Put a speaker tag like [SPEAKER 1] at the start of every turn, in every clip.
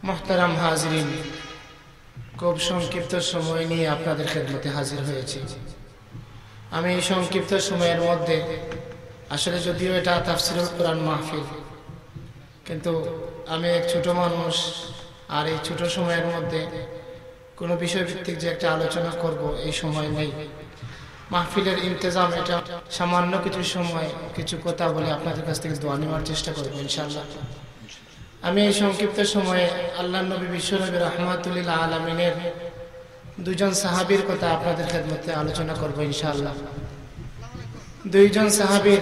[SPEAKER 1] মুহতারাম হাজিরিন, খুব সংক্ষিপ্ত সময় নিয়ে আপনাদের খেদমতে হাজির হয়েছি। আমি এই সংক্ষিপ্ত সময়ের মধ্যে আসলে যদিও এটা তাফসিরুল কোরআন মাহফিল, কিন্তু আমি এক ছোট মানুষ, আর এই ছোট সময়ের মধ্যে কোনো বিষয়ভিত্তিক যে একটা আলোচনা করব এই সময় নেই। মাহফিলের ইন্তজাম এটা সামান্য কিছু সময় কিছু কথা বলে আপনাদের কাছ থেকে দোয়া নেওয়ার চেষ্টা করবো ইনশাআল্লাহ। আমি এই সংক্ষিপ্ত সময়ে আল্লাহ নবী বিশ্বনবী রাহমাতুল লিল আলামিনের দুইজন সাহাবীর কথা আপনাদের খেদমতে আলোচনা করব ইনশাআল্লাহ। দুইজন সাহাবীর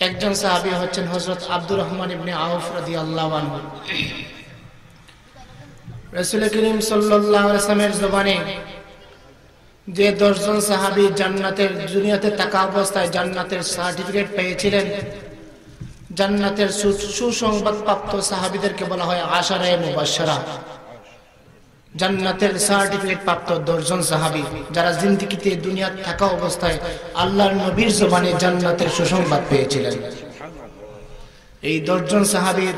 [SPEAKER 1] একজন সাহাবী হচ্ছেন হযরত আব্দুর রহমান ইবনে আউফ রাদিয়াল্লাহু আনহু। রাসূল করিম সাল্লাল্লাহু আলাইহি ওয়াসাল্লামের জবানে যে 10 জন সাহাবী জান্নাতের দুনিয়াতে থাকা অবস্থায় জান্নাতের সার্টিফিকেট পেয়েছিলেন, জান্নাতের সুসংবাদ প্রাপ্ত সাহাবীদেরকে বলা হয় আশারায়ে মুবাশশারা। জান্নাতের সার্টিফিকেট প্রাপ্ত 10 জন সাহাবী যারা জিন্দেগিতে দুনিয়াতে থাকা অবস্থায় আল্লাহর নবীর জবানে জান্নাতের সুসংবাদ পেয়েছিলেন। এই 10 জন সাহাবীর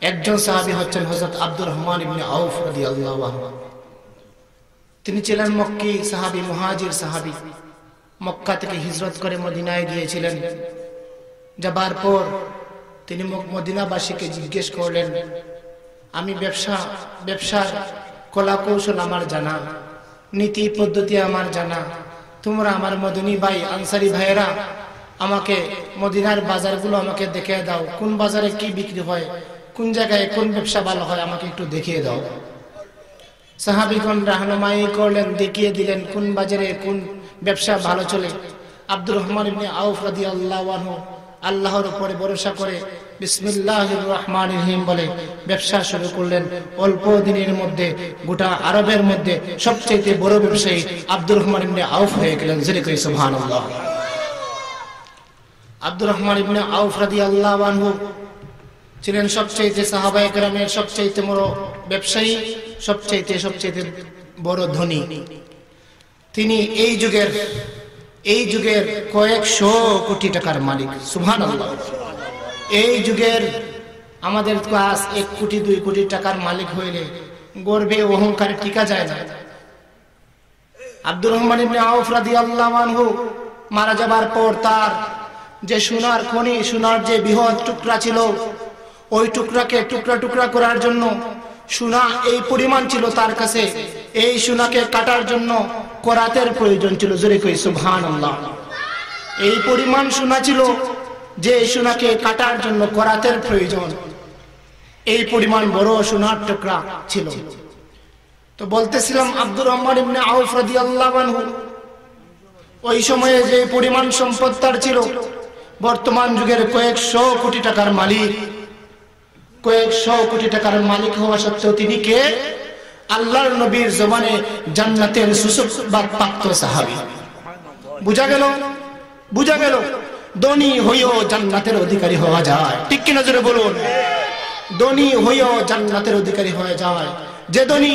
[SPEAKER 1] একজন সাহাবী হচ্ছেন হযরত আব্দুর রহমান ইবনে আউফ রাদিয়াল্লাহু আনহু। তিনি ছিলেন মক্কি সাহাবী, মুহাজির সাহাবী। মক্কা থেকে হিজরত করে মদিনায় গিয়েছিলেন। যাবার পর তিনি মদিনাবাসীকে জিজ্ঞেস করলেন, আমি ব্যবসার কলা কৌশল আমার জানা, নীতি পদ্ধতি আমার জানা, তোমরা আমার মদিনী ভাই আনসারী ভাইয়েরা আমাকে মদিনার বাজারগুলো আমাকে দেখিয়ে দাও, কোন বাজারে কি বিক্রি হয়, কোন জায়গায় কোন ব্যবসা ভালো হয় আমাকে একটু দেখিয়ে দাও। সাহাবীগণ রাহনুমাই করলেন, দেখিয়ে দিলেন কোন বাজারে কোন ব্যবসা ভালো চলে। আব্দুর রহমান ইবনে আউফ রাদিয়াল্লাহু আনহু আল্লাহর উপরে ভরসা করে বিসমিল্লাহির রহমানির রহিম বলে ব্যবসা শুরু করলেন। অল্প দিনের মধ্যে গোটা আরবের মধ্যে সবচেয়ে বড় ব্যবসায়ী আব্দুর রহমান ইবনে আউফ হয়ে গেলেন। জোরে করি সুবহানাল্লাহ। আব্দুর রহমান ইবনে আউফ রাদিয়াল্লাহু আনহু ছিলেন সবচেয়ে সাহাবায়ে কেরামের সবচেয়ে বড় ব্যবসায়ী, সবচেয়ে বড় ধনী। তিনি এই যুগের কয়েকশো কোটি টাকার মালিক। সুবহানাল্লাহ। এই যুগের আমাদের কাছ 1 কোটি 2 কোটি টাকার মালিক হইলে গর্বে অহংকারে টিকা যায় না। আব্দুর রহমান ইবনে আউফ রাদিয়াল্লাহু আনহু মারা যাবার পর তার যে সোনার খনি, সোনার যে বৃহৎ টুকরা ছিল, ওই টুকরাকে টুকরা টুকরা করার জন্য সোনা এই পরিমাণ ছিল তার কাছে, এই সোনাকে কাটার জন্য করাতের প্রয়োজন ছিল। জোরে কই সুবহানাল্লাহ। এই পরিমাণ সোনা ছিল যে এই সোনাকে কাটার জন্য করাতের প্রয়োজন, এই পরিমাণ বড় সোনার টুকরা ছিল। তো বলতেছিলাম আব্দুর রহমান ইবনে আউফ রাদিয়াল্লাহু আনহু ওই সময়ে যে পরিমাণ সম্পদ তার ছিল, বর্তমান যুগের কয়েকশো কোটি টাকার মালিক। কয়েকশো কোটি টাকার মালিক হওয়া সত্ত্বেও তিনি কে? আল্লাহর নবীর জবানে জান্নাতের সুসংবাদ প্রাপ্ত সাহাবী। বুঝা গেল ধনী হইও জান্নাতের অধিকারী হওয়া যায়। ঠিক কিনা জোরে বলুন। ধনী হইও জান্নাতের অধিকারী হয়ে যায়। যে ধনী,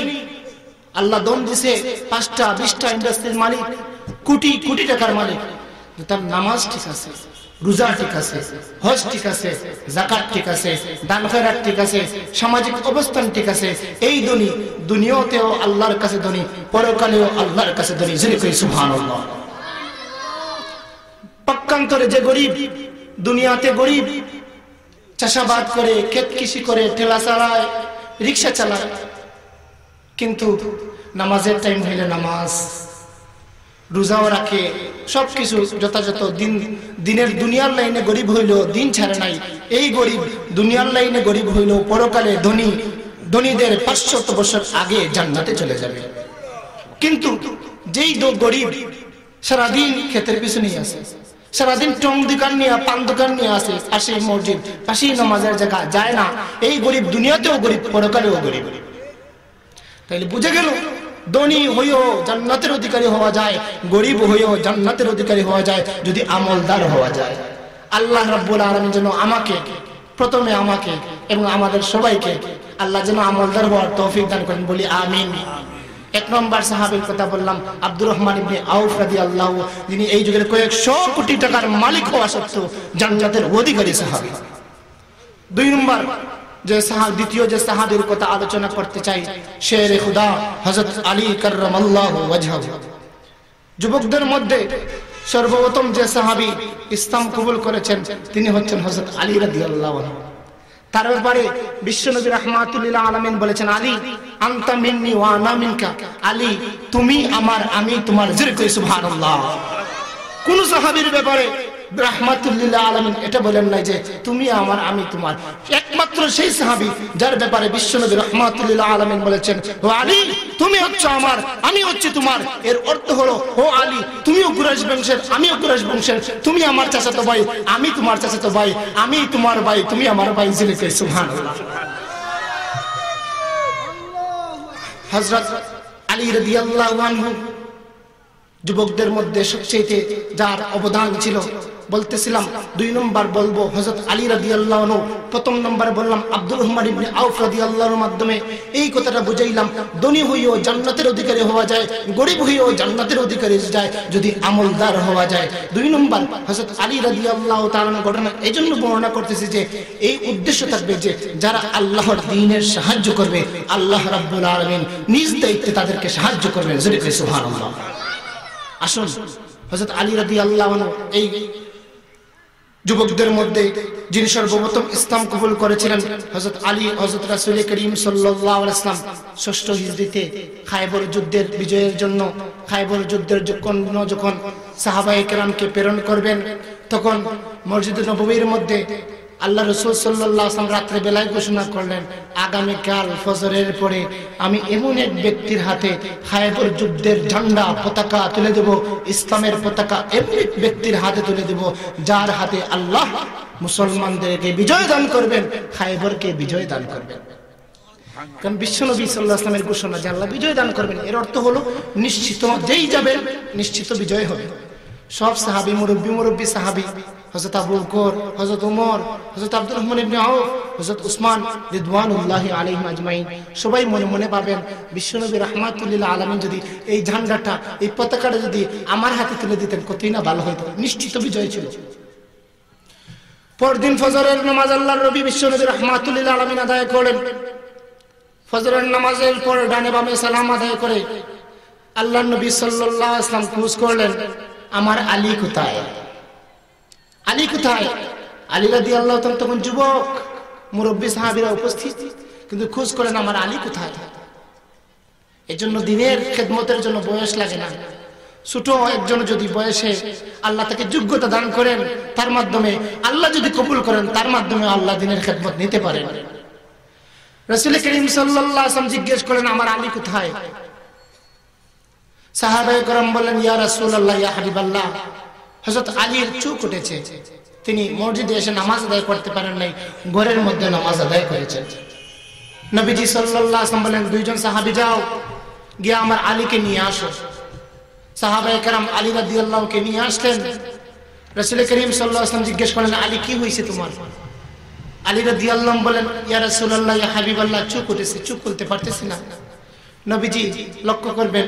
[SPEAKER 1] আল্লাহ দম দিছে 5টা 20টা ইন্ডাস্ট্রির মালিক, কোটি কোটি টাকার মালিক, তার নামাজ ঠিক আছে, রোজা ঠিক আছে, হজ ঠিক আছে, যাকাত ঠিক আছে, দান খয়রাত ঠিক আছে, সামাজিক অবস্থান ঠিক আছে, এই ধনী দুনিয়াতেও আল্লাহর কাছে ধনী, পরকালেও আল্লাহর কাছে ধনী। জোরে কই সুবহানাল্লাহ। পক্ষান্তরে যে গরিব, দুনিয়াতে গরিব, চাষাবাদ করে, ক্ষেত কৃষি করে, ঠেলা চালায়, রিক্সা চালায়, কিন্তু নামাজের টাইম হইলে নামাজ, রোজাও রাখে, সবকিছু যথাযথ দিনের দুনিয়ার লাইনে গরিব হইল, দিন ছাড়ে নাই। এই গরিব দুনিয়ার লাইনে গরিব হইল, পরকালে ধনীদের 500 বছর আগে জান্নাতে চলে যাবে। কিন্তু যেই গরিব সারাদিন ক্ষেতের পিছনেই আছে, সারাদিন টং দোকান নিয়ে, পান দোকান নিয়ে আসে, পাশেই মসজিদ, পাশেই নামাজের জায়গা যায় না, এই গরিব দুনিয়াতেও গরিব, পরকালেও গরিব। তাইলে বুঝে গেল ধনী হইও জান্নাতের অধিকারী হওয়া যায়, গরিব হইও জান্নাতের অধিকারী হওয়া যায় যদি আমলদার হওয়া যায়। আল্লাহ রাব্বুল আলামিন যেন প্রথমে আমাকে এবং আমাদের সবাইকে আল্লাহ যেন আমলদার হওয়ার তৌফিক দান করেন, বলি আমিন। 1 নম্বর সাহাবীর কথা বললাম আব্দুর রহমান ইবনে আউফ রাদিয়াল্লাহু, যিনি এই যুগের কয়েকশো কোটি টাকার মালিক হওয়া সত্ত্বেও জান্নাতের অধিকারী সাহাবী। 2 নম্বর যে দ্বিতীয় যে সাহাবীর কথা আলোচনা করতে চাই, শের খুদা হযরত আলী কাররামাল্লাহু ওয়াজহাহু। যুবকদের মধ্যে সর্বপ্রথম যে সাহাবী ইসলাম কবুল করেছেন তিনি হচ্ছেন হযরত আলী রাদিয়াল্লাহু আনহু। তার ব্যাপারে বিশ্বনবী রাহমাতুল লিল আলামিন বলেছেন, আলী আনতা মিন্নি ওয়া আনা মিনকা, আলী তুমি আমার আমি তোমার। জোরে কই সুবহানাল্লাহ। কোন সাহাবীর ব্যাপারে রাহমাতুল লিল আলামিন এটা বলেন নাই যে তুমি আমার আমি তোমার। একমাত্র সেই সাহাবী যার ব্যাপারে বিশ্বনবী রাহমাতুল লিল আলামিন বলেছেন, ও আলী তুমি হচ্ছ আমার আমি হচ্ছে তোমার। এর অর্থ হলো, ও আলী তুমিও কুরাইশ বংশের আমিও কুরাইশ বংশের, তুমি আমার চাচাতো ভাই আমি তোমার চাচাতো ভাই, আমি তোমার ভাই তুমি আমার ভাই। জোরে কই সুবহানাল্লাহ। হযরত আলী রাদিয়াল্লাহু আনহু যুবকদের মধ্যে সবচেয়ে যার অবদান ছিল, বলতেছিলাম 2 নম্বর বলবো হযরত আলী রাদিয়াল্লাহু আনহু, প্রথম নম্বরে বললাম আব্দুর রহমান ইবনে আউফ রাদিয়াল্লাহু আনহুর মাধ্যমে এই কথাটা বুঝাইলাম, ধনী হইও জান্নাতের অধিকারী হওয়া যায়, গরিব হইও জান্নাতের অধিকারী যায় যদি আমলদার হওয়া যায়। 2 নম্বর হযরত আলী রাদিয়াল্লাহু তাআলার ঘটনা এইজন্য বর্ণনা করতেছি যে এই উদ্দেশ্য থাকবে যে যারা আল্লাহর দ্বীনের সাহায্য করবে আল্লাহ রাব্বুল আলামিন নিজ দায়িত্বে তাদেরকে সাহায্য করবেন। জোরে করে সুবহানাল্লাহ। আসুন হযরত আলী রাদিয়াল্লাহু আনহু এই যুবকদের মধ্যে যিনি সর্বপ্রথম ইসলাম কবুল করেছিলেন হযরত আলী, হযরত রাসূল করিম সাল্লাল্লাহু আলাইহি ওয়াসাল্লাম 6ষ্ঠ হিজরিতে খায়বর যুদ্ধের বিজয়ের জন্য খায়বর যুদ্ধের যখন সাহাবায়ে কেরামকে প্রেরণ করবেন তখন মসজিদে নববীর মধ্যে আল্লাহ রাসূল সাল্লাল্লাহু আলাইহি ওয়াসাল্লাম রাত্রে বেলায় ঘোষণা করলেন, আগামী কাল ফজরের পরে আমি এমন এক ব্যক্তির হাতে খায়বর যুদ্ধের ঝান্ডা পতাকা তুলে দেব, ইসলামের পতাকা এমন এক ব্যক্তির হাতে তুলে দেব যার হাতে আল্লাহ মুসলমানদেরকে বিজয় দান করবেন, খায়বরকে বিজয় দান করবেন। কারণ বিশ্বনবী সাল্লাল্লাহু আলাইহি ওয়াসাল্লামের ঘোষণা যে আল্লাহ বিজয় দান করবেন, এর অর্থ হলো নিশ্চিত যেই যাবে নিশ্চিত বিজয় হবে। সব সাহাবী মুরব্বী সাহাবী হযরত আবু বকর, হযরত ওমর, হযরত আব্দুর রহমান ইবনে আউফ, হযরত উসমান রিদওয়ানুল্লাহি আলাইহিম আজমাইন সবাই মনে মনে ভাবেন বিশ্বনবী রাহমাতুল লিল আলামিন যদি এই ঝান্ডাটা এই পতাকাটা যদি আমার হাতে তুলে দিতেন কতই না ভালো হতো, নিশ্চিত বিজয় ছিল। পরদিন ফজরের নামাজ আল্লাহর নবী বিশ্বনবী রাহমাতুল লিল আলামিন আদায় করেন। ফজরের নামাজের পর ডানে বামে সালাম আদায় করে আল্লাহর নবী সাল্লাল্লাহু আলাইহি ওয়াসাল্লাম খোঁজ করলেন, আমার আলী কোথায়, আলী কোথায়? আলী রাদিয়াল্লাহু তাআলা তখন যুবক, মুরব্বী সাহাবীরা উপস্থিত, কিন্তু খোঁজ করেন আমার আলী কোথায়। এজন্য দিনের খেদমতের জন্য বয়স লাগে না। ছোট একজন যদি বয়সে আল্লাহ তাকে যোগ্যতা দান করেন, তার মাধ্যমে আল্লাহ যদি কবুল করেন, তার মাধ্যমে আল্লাহ দিনের খেদমত নিতে পারেন। রাসূল করিম সাল্লাল্লাহু আলাইহি ওয়াসাল্লাম জিজ্ঞেস করেন আমার আলী কোথায়? সাহাবায়ে কেরাম বললেন, ইয়া রাসূলুল্লাহ ইয়া হাবিবাল্লাহ, হযরত আলীর চোখ উঠেছে, তিনি মসজিদে এসে নামাজ আদায় করতে পারেন নাই, ঘরের মধ্যে নামাজ আদায় করেছেন। নবীজি সাল্লাল্লাহু আলাইহি ওয়াসাল্লাম বলেন, 2 জন সাহাবী যাও গিয়ে আমার আলীকে নিয়ে আসো। সাহাবায়ে কেরাম আলী রাদিয়াল্লাহু কে নিয়ে আসলেন। রাসূল করিম সাল্লাল্লাহু আলাইহি ওয়াসাল্লাম জিজ্ঞেস করলেন, আলী কি হয়েছে তোমার? আলী রাদিয়াল্লাহু বলেন, ইয়া রাসূলুল্লাহ ইয়া হাবিবাল্লাহ, চোখ উঠেছে, চোখ খুলতে পারতেছি না। নবীজি লক্ষ্য করবেন,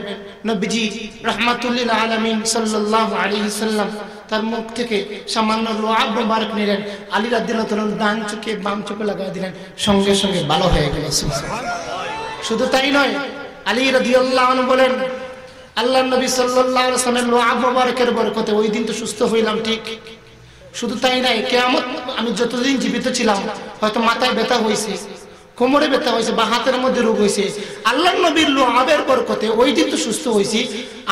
[SPEAKER 1] নবীজি রাহমাতুল লিল আলামিন সাল্লাল্লাহু আলাইহি সাল্লাম তার মুখ থেকে সামান্য লোআব মুবারক নিলেন, আলী রাদিয়াল্লাহু তাআলা ডান চোখে বাম চোখে লাগায় দিলেন, সঙ্গে সঙ্গে ভালো হয়ে গেল। শুধু তাই নয়, আলী রাদিয়াল্লাহু আনহু বলেন, আল্লাহর নবী সাল্লাল্লাহু আলাইহি ওয়াসাল্লামের লোআব মুবারকের বরকতে ওই দিন তো সুস্থ হইলাম ঠিক, শুধু তাই নয়, কিয়ামত আমি যতদিন জীবিত ছিলাম হয়তো মাথায় ব্যথা হয়েছে, কোমরে ব্যথা হয়েছে বা হাতের মধ্যে রোগ হয়েছে, আল্লাহর নবীর লোআবের বরকতে ওই দিন তো সুস্থ হয়েছি,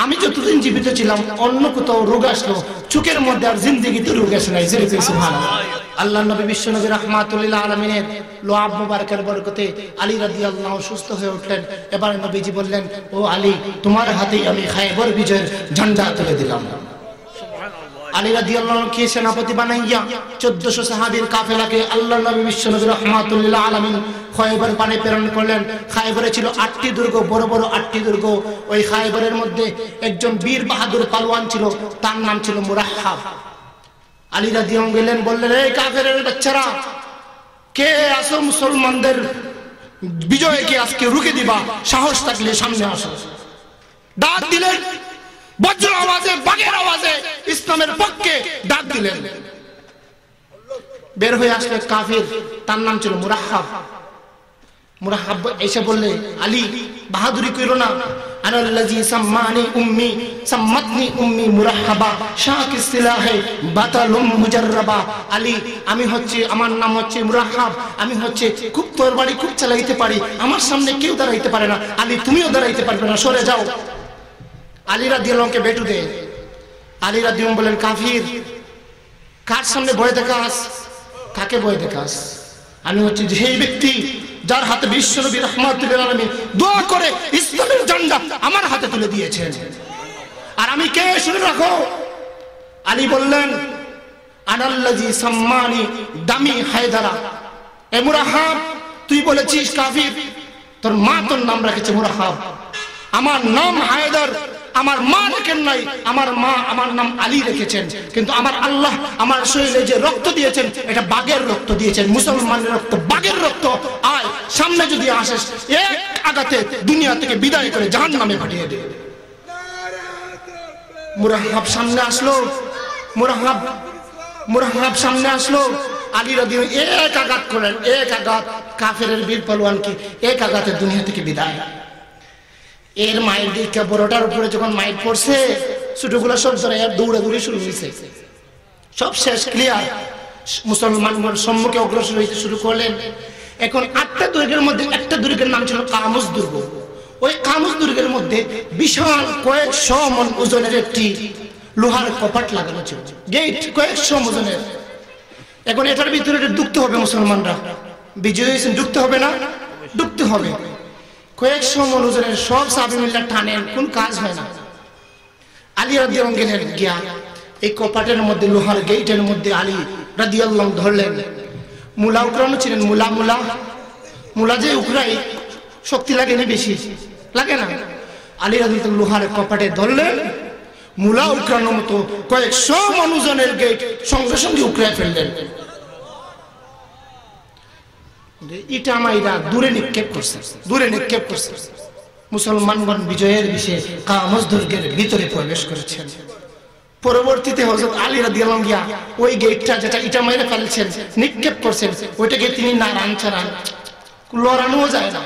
[SPEAKER 1] আমি যতদিন জীবিত ছিলাম অন্য কোথাও রোগ আসলো চোখের মধ্যে আর জিন্দেগিতে রোগ আসে নাই। সুবহানাল্লাহ। আল্লাহর নবী বিশ্বনবী রাহমাতুল লিল আলামিনের লোআব মুবারকের বরকতে আলী রাদিয়াল্লাহু সুস্থ হয়ে উঠলেন। এবার নবীজি বললেন, ও আলী তোমার হাতেই আমি খায়বর বিজয়ের ঝান্ডা তুলে দিলাম। আলী রাদিয়াল্লাহু কে সেনাপতি বানাইয়া 1400 সাহাবীর কাফেলাকে আল্লাহর নবী বিশ্বনবী রাহমাতুল লিল আলামিন খায়বর পানে প্রেরণ করলেন। খায়বরে ছিল 8টি দুর্গ, বড় বড় 8টি দুর্গ। ওই খায়বরের মধ্যে একজন বীর বাহাদুর পালোয়ান ছিল, তার নাম ছিল মুরাহহাব। আলী রাদিয়াল্লাহু গেলেন, বললেন, এই কাফেরের বাচ্চারা, কে আসো মুসলমানদের বিজয়কে আজকে রুখে দিবা, সাহস থাকলে সামনে আসো। ডাক দিলেন, বজ্র আওয়াজে, বাগের আওয়াজে ইসলামের পক্ষে ডাক দিলেন। বের হয়ে আসলে কাফির, তার নাম ছিল মুরাহাব। মুরাহাব এসে বললে, আলী বাহাদুরি কইরো না, আনাল্লাযী সাম্মানি উম্মি সাম্মাতনি উম্মি মুরাহাবা শাকিস সিলাহে বাতালুম মুজাররাবা। আলী আমি হচ্ছে, আমার নাম হচ্ছে মুরাহাব, আমি হচ্ছে খুব তরবারি খুব চালাইতে পারি, আমার সামনে কেউ দাঁড়াইতে পারে না। আলী তুমিও দাঁড়াইতে পারবে না, সরে যাও। আলী রাদিয়াল্লাহু আনহুকে বেটু দে। আলী রাদিয়াল্লাহু আনহু বলেন, কাফির কার সামনে ভয় দেখাস, কাকে ভয় দেখাস? আমি হচ্ছে সেই ব্যক্তি যার হাতে বিশ্বনবী রাহমাতুল লিল আলামিন দোয়া করে ইসলামের ঝান্ডা আমার হাতে তুলে দিয়েছেন। আর আমি কে শুনে রাখো। আলী বললেন, আনাল্লাযী সাম্মানি দামি হায়দারা। এ মুরাহাব, তুই বলেছিস কাফির, তোর মা তোর নাম রেখেছে মুরাহাব, আমার নাম হায়দার, আমার মা রেখেন নাই, আমার মা আমার নাম আলী রেখেছেন। কিন্তু আমার আল্লাহ আমার শরীরে যে রক্ত দিয়েছেন এটা বাঘের রক্ত দিয়েছেন, মুসলমানের রক্ত, বাঘের রক্ত। আয় সামনে যদি আসিস এক আঘাতে দুনিয়া থেকে বিদায় করে জাহান্নামে পাঠিয়ে দে। মুরাহাব সামনে আসলো, মুরাহাব সামনে আসলো। আলী রাদিয়াল্লাহু আনহু এক আঘাত করলেন, এক আঘাত, কাফেরের বীর পালোয়ানকে এক আঘাতে দুনিয়া থেকে বিদায়। এর মায়ের দিকে বড়টার উপরে যখন মাইর পড়ছে, ছোটগুলো সব দৌড়াদৌড়ি শুরু হয়েছে, সব শেষ, ক্লিয়ার। মুসলমানগণ সম্মুখে অগ্রসর হইতে শুরু করলেন। এখন 8টা দুর্গের মধ্যে একটা দুর্গের নাম ছিল কামুজ দুর্গ। ওই কামুজ দুর্গের মধ্যে বিশাল কয়েকশো মণ ওজনের একটি লোহার কপাট লাগানো ছিল, গেট কয়েকশো ওজনের। এখন এটার ভিতরে ঢুকতে হবে, মুসলমানরা বিজয়ী হয়েছেন, ঢুকতে হবে না? ঢুকতে হবে। কয়েকশো মণ ওজনের সব সাহাবী মিলে টানেন, কোন কাজ হয় না। আলী রাদিয়াল্লাহু আনহু গেলেন, গিয়া এই কপাটের মধ্যে লোহার গেটের মধ্যে আলী রাদিয়াল্লাহু আনহু ধরলেন। মুলা উকরানো ছিলেন, মুলা যে উকরাই শক্তি লাগে না, বেশি লাগে না। আলী রাদিয়াল্লাহু আনহু লোহার কপাটে ধরলেন, মুলা উকরানোর মতো কয়েকশো মণ ওজনের গেট সঙ্গে সঙ্গে উকরায় ফেললেন। ইটা মাইরা দূরে নিক্ষেপ করছে। মুসলমানগণ বিজয়ের বিষয়ে কামুজ দুর্গের ভিতরে প্রবেশ করেছেন। পরবর্তীতে হযরত আলী রাদিয়াল্লাহু আনহু ওই গেটটা যেটা ইটা মাইরা ফেলছেন, নিক্ষেপ করছেন, ওইটাকে তিনি নাড়ান চাড়ান, লড়ানো যায় না।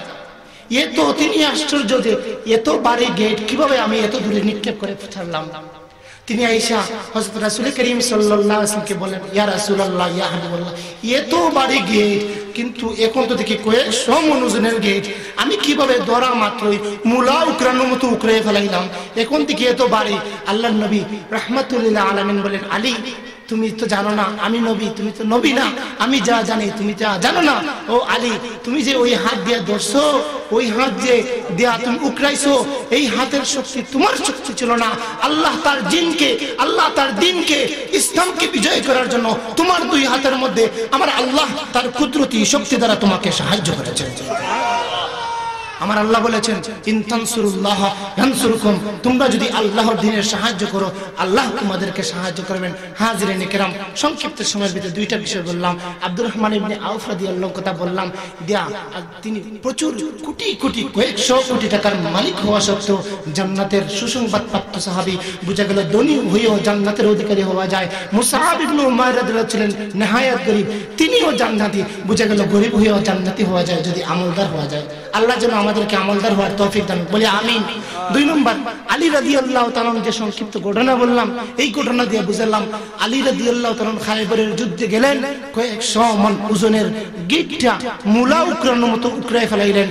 [SPEAKER 1] এ তো তিনি আশ্চর্য যে এত বাড়ি গেট কিভাবে আমি এত দূরে নিক্ষেপ করে ছাড়লাম। তিনি আয়েশা হযরত রাসূল করিম সাল্লাল্লাহু আলাইহি ওয়াসাল্লামকে বলেন, ইয়া রাসূলুল্লাহ, ইয়া হাবিবাল্লাহ, এত বাড়ি গেট, কিন্তু এখন তো দেখি কয়েকশো মণ ওজনের গেট, আমি কিভাবে ধরা মাত্রই মুলা উকরানোর মতো উকড়ে ফেলাইলাম, এখন থেকে এত বাড়ি। আল্লাহর নবী রাহমাতুল লিল আলামিন বলেন, আলী তুমি তো জানো না আমি নবী, তুমি তো নবী না, আমি যা জানি তুমি তা জানো না। ও আলী, তুমি যে ওই হাত দিয়ে ধরছো, ওই হাত যে দিয়া তুমি উকরাইছো, এই হাতের শক্তি তোমার শক্তি ছিল না। আল্লাহ তার দিনকে ইসলামকে বিজয় করার জন্য তোমার দুই হাতের মধ্যে আমার আল্লাহ তার কুদরতি শক্তি দ্বারা তোমাকে সাহায্য করেছেন। আমার আল্লাহ বলেছেন, ইন তানসুরুল্লাহ ইয়ানসুরকুম, তোমরা যদি আল্লাহর দ্বীনের সাহায্য করো আল্লাহ তোমাদেরকে সাহায্য করবেন। হাজিরিন কিরাম, সংক্ষিপ্ত সময়ের ভিতরে দুইটা বিষয় বললাম। আব্দুর রহমান ইবনে আউফ রাদিয়াল্লাহু কথা বললাম, দিয়া তিনি প্রচুর কোটি কোটি কয়েকশো কোটি টাকার মালিক হওয়া সত্ত্বেও জান্নাতের সুসংবাদ প্রাপ্ত সাহাবী, বুঝা গেল ধনী হয়েও জান্নাতের অধিকারী হওয়া যায়। মুসআব ইবনে উমাইর রাদিয়াল্লাহু ছিলেন নেহায়াত গরীব, তিনিও জান্নাতি, বুঝা গেল গরীব হয়েও জান্নাতি হওয়া যায় যদি আমলদার হওয়া যায়। আল্লাহ যেন আমাদেরকে আমলদার হওয়ার তৌফিক দান বলি, আমিন। 2 নম্বর, আলী রাদিয়াল্লাহু তাআলা যে সংক্ষিপ্ত ঘটনা বললাম, এই ঘটনা দিয়ে বুঝলাম আলী রাদিয়াল্লাহু তাআলা খায়বরের যুদ্ধে গেলেন, কয়েকশো মণ ওজনের গিটটা মুলা উকরানোর মতো উকরায় ফেলাইলেন।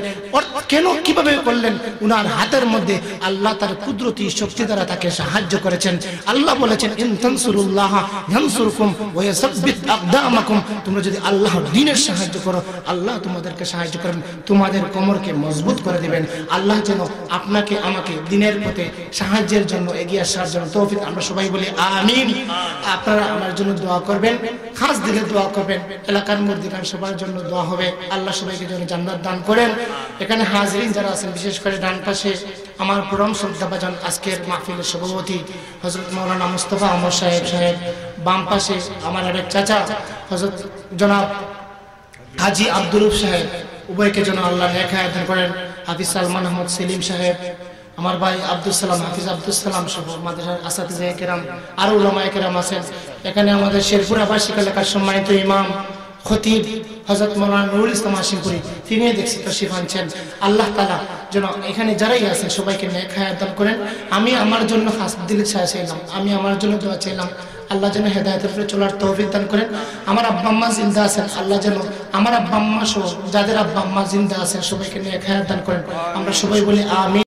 [SPEAKER 1] কেন, কিভাবে করলেন? উনার হাতের মধ্যে আল্লাহ তার কুদরতি শক্তি দ্বারা তাকে সাহায্য করেছেন। আল্লাহ বলেছেন, ইন তানসুরুল্লাহ ইয়ানসুরকুম ওয়া ইয়াসাব্বিত আকদামাকুম, তোমরা যদি আল্লাহর দ্বীনের সাহায্য করো আল্লাহ তোমাদেরকে সাহায্য করবেন, তোমাদের কোমরকে মজবুত করে দিবেন। আল্লাহ যেন আপনাকে আমাকে দ্বীনের পথে সাহায্যের জন্য এগিয়ে আসার জন্য তৌফিক, আমরা সবাই বলি আমিন। আপনারা আমার জন্য দোয়া করবেন, খাস দিলে দোয়া করবেন। এলাকার মুর্দিগান সবার জন্য দোয়া হবে, আল্লাহ সবাইকে যেন জান্নাত দান করেন। এখানে হাজিরিন যারা আছেন, বিশেষ করে ডান পাশে আমার পরম শ্রদ্ধাভাজন আজকের মাহফিলের সভাপতি হযরত মাওলানা মুস্তাফা আহমদ সাহেব, বাম পাশে আমার আরেক চাচা হযরত জনাব হাজী আব্দুল রউফ সাহেব, উভয়কে যেন আল্লাহ নেক হায়াত দান করেন। হাফিজ সালমান আহমদ সেলিম সাহেব, আমার ভাই আব্দুল সালাম, হাফিজ আব্দুল সালাম সহ মাদ্রাসার আসাতিজা কেরাম, আরো উলামায়ে কেরাম আছেন। এখানে আমাদের শেরপুর আবাসিক এলাকার সম্মানিত ইমাম খতিব হযরত মাওলানা নুরুল ইসলাম হাশিমপুরি, তিনি দেখছি তাশরীফ আনছেন। আল্লাহ তাআলা যেন এখানে যারাই আছেন সবাইকে নেক হায়াত দান করেন। আমি আমার জন্য খাস দিলে চাইলাম, আমি আমার জন্য দোয়া চাইলাম, আল্লাহ যেন হেদায়েতের উপরে চলার তৌফিক দান করেন। আমার আব্বা আম্মা জিন্দা আছেন, আল্লাহ যেন আমার আব্বা আম্মা সহ যাদের আব্বা আম্মা জিন্দা আছেন সবাইকে নেক হায়াত দান করেন। আমরা সবাই বলি আমিন।